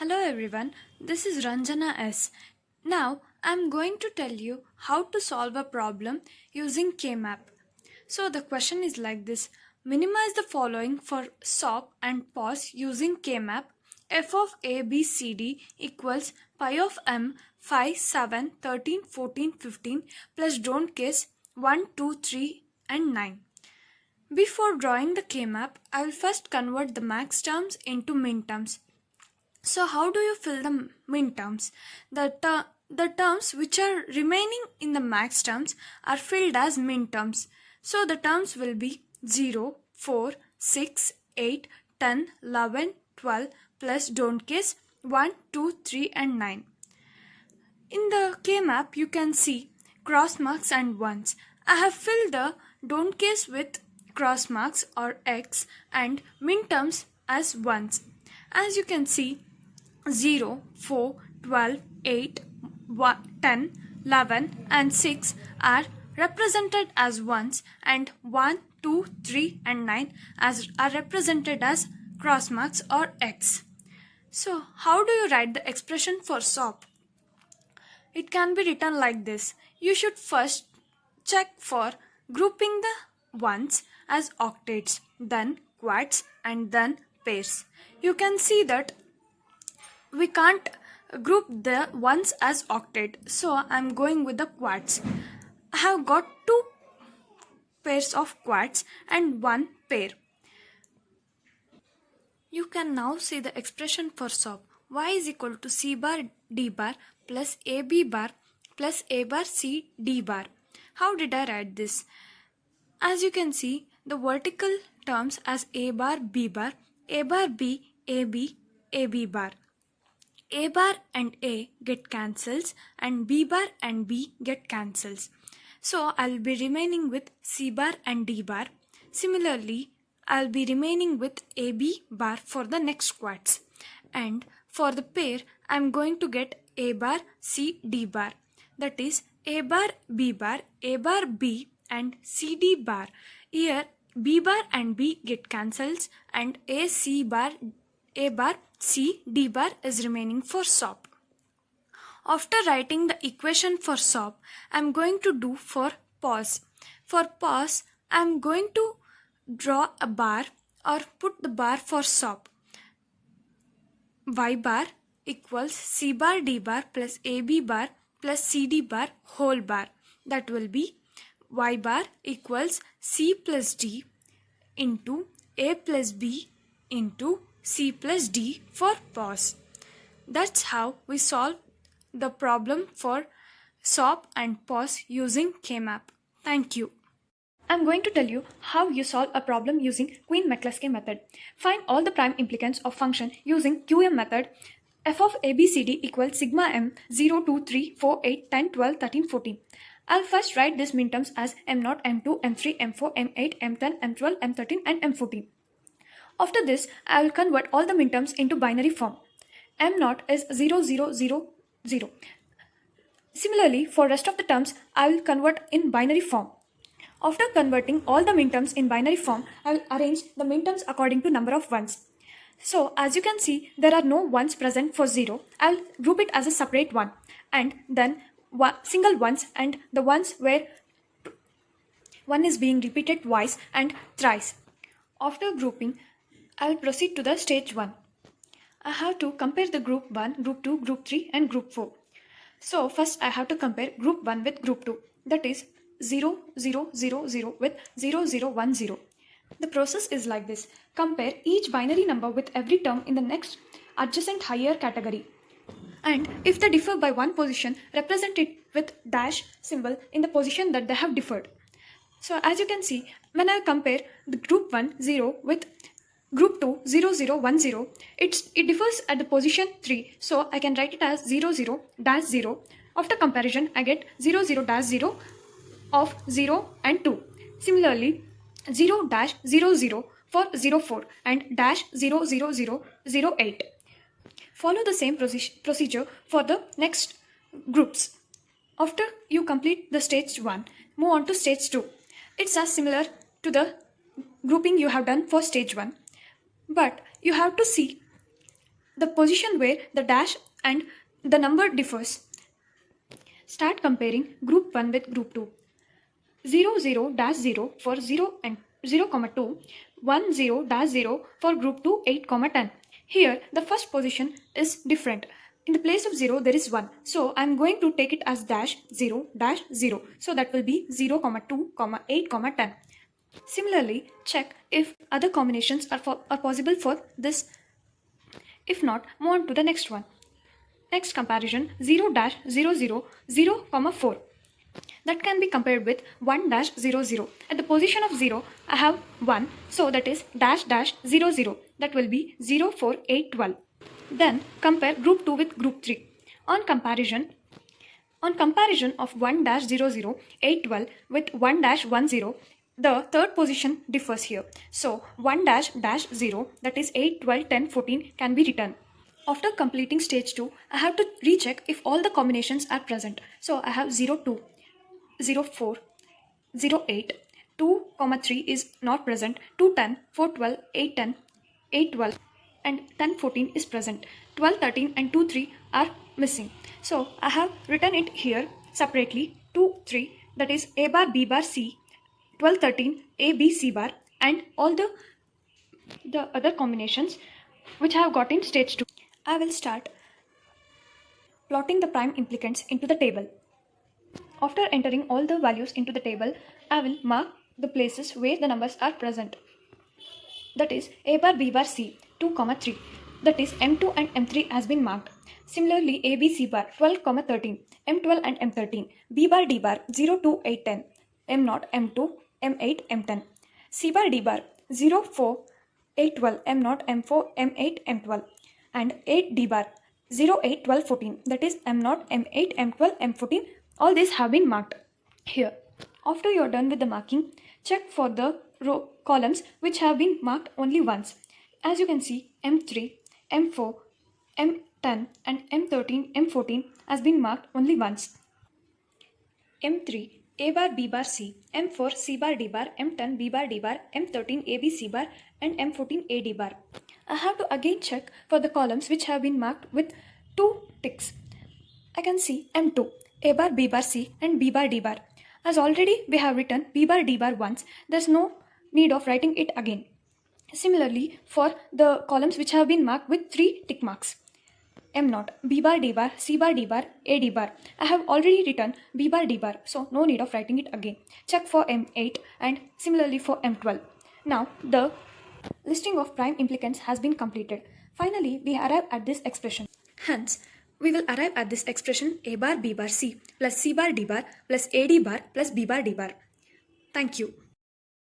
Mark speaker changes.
Speaker 1: Hello everyone, this is Ranjana S. Now I'm going to tell you how to solve a problem using K-map. So the question is like this. Minimize the following for SOP and pause using K-map. F of A, B, C, D equals pi of M 5, 7, 13, 14, 15 plus don't case 1, 2, 3 and 9. Before drawing the K-map, I will first convert the max terms into min terms. So how do you fill the min terms? The terms which are remaining in the max terms are filled as min terms. So the terms will be 0, 4, 6, 8, 10, 11, 12 plus don't case 1, 2, 3 and 9. In the K map you can see cross marks and ones. I have filled the don't case with cross marks or X and min terms as ones. As you can see 0, 4, 12, 8, 10, 11 and 6 are represented as ones and 1, 2, 3 and 9 are represented as cross marks or X. So how do you write the expression for SOP? It can be written like this. You should first check for grouping the ones as octets, then quads and then pairs. You can see that we can't group the ones as octet, so I'm going with the quads. I have got two pairs of quads and one pair. You can now see the expression for SOP. Y is equal to C bar D bar plus AB bar plus A bar C D bar. How did I write this? As you can see, the vertical terms as A bar B bar, A bar B, AB, AB bar. A bar and A get cancels and B bar and B get cancels. So I'll be remaining with C bar and D bar. Similarly, I'll be remaining with AB bar for the next quads. And for the pair, I'm going to get A bar C D bar. That is A bar B and C D bar. Here B bar and B get cancels and A bar C D bar is remaining for SOP. After writing the equation for SOP, I am going to do for pause. For pause, I am going to draw a bar or put the bar for SOP. Y bar equals C bar D bar plus AB bar plus CD bar whole bar. That will be Y bar equals C plus D into A plus B into C plus D for pause. That's how we solve the problem for SOP and pause using K-map. Thank you. I'm going to tell you how you solve a problem using Quine-McCluskey method. Find all the prime implicants of function using QM method. F of ABCD equals sigma m 0, 2, 3, 4, 8, 10, 12, 13, 14. I'll first write these minterms as m0, m2, m3, m4, m8, m10, m12, m13 and m14. After this, I will convert all the minterms into binary form. M0 is 0, 0, 0, 0. Similarly, for rest of the terms, I will convert in binary form. After converting all the minterms in binary form, I will arrange the minterms according to number of ones. So, as you can see, there are no ones present for 0. I will group it as a separate one. And then single ones and the ones where one is being repeated twice and thrice. After grouping, I will proceed to the stage 1. I have to compare the group 1, group 2, group 3 and group 4. So first I have to compare group 1 with group 2. That is 0, 0, 0, 0 with 0, 0, 1, 0. The process is like this. Compare each binary number with every term in the next adjacent higher category. And if they differ by one position, represent it with dash symbol in the position that they have differed. So as you can see, when I compare the group 1, 0 with group 2, 0, 0, 1, 0, it differs at the position 3. So I can write it as 0, 0, dash 0. After comparison, I get 0, 0, dash 0 of 0 and 2. Similarly, 0, dash 0, 0 for 0, 4 and dash 0, 0, 0, 0, 8. Follow the same procedure for the next groups. After you complete the stage 1, move on to stage 2. It's as similar to the grouping you have done for stage 1. But you have to see the position where the dash and the number differs. Start comparing group 1 with group 2. 0 0 dash 0 for 0 and 0 comma 2, 1 0 dash 0 for group 2 8 comma 10. Here the first position is different. In the place of 0 there is 1. So I am going to take it as dash 0 dash 0. So that will be 0 comma 2 comma 8 comma 10. Similarly, check if other combinations are possible for this. If not, move on to the next one. Next comparison 0 dash 0 0 0 comma 4. That can be compared with 1 dash 0 0. At the position of 0, I have 1, so that is dash dash 0 0. That will be 0 4 8 12. Then compare group 2 with group 3. On comparison of 1 dash 0 0 8 12 with 1 dash 1 0, the third position differs here. So 1 dash dash 0, that is 8 12 10 14, can be written. After completing stage 2, I have to recheck if all the combinations are present. So I have 0 2, 0 4, 0 8, 2 comma 3 is not present, 2 10, 4 12, 8 10, 8 12 and 10 14 is present, 12 13 and 2 3 are missing. So I have written it here separately, 2 3, that is A bar B bar C, 12 13 A B C bar, and all the other combinations which I have got in stage 2. I will start plotting the prime implicants into the table. After entering all the values into the table, I will mark the places where the numbers are present. That is A bar B bar C 2, 3. That is M2 and M3 has been marked. Similarly, A B C bar 12, 13, M12 and M13, B bar D bar 0 2 8 10, M0, M2, M8, M10, C bar D bar 0 4 8 12, M0, M4, M8, M12, and 8 D bar 0 8 12 14. That is M0, M8, M12, M14. All these have been marked here. After you are done with the marking, check for the columns which have been marked only once. As you can see, M3, M4, M10 and M13, M14 has been marked only once. M3, A bar B bar C, M4 C bar D bar, M10 B bar D bar, M13 A B C bar and M14 A D bar. I have to again check for the columns which have been marked with 2 ticks. I can see M2, A bar B bar C and B bar D bar. As already we have written B bar D bar once, there's no need of writing it again. Similarly, for the columns which have been marked with 3 tick marks, M0, B bar D bar, C bar D bar, A D bar. I have already written B bar D bar, so no need of writing it again. Check for M8 and similarly for M12. Now the listing of prime implicants has been completed. Finally, we arrive at this expression. Hence, we will arrive at this expression A bar B bar C plus C bar D bar plus A D bar plus B bar D bar. Thank you.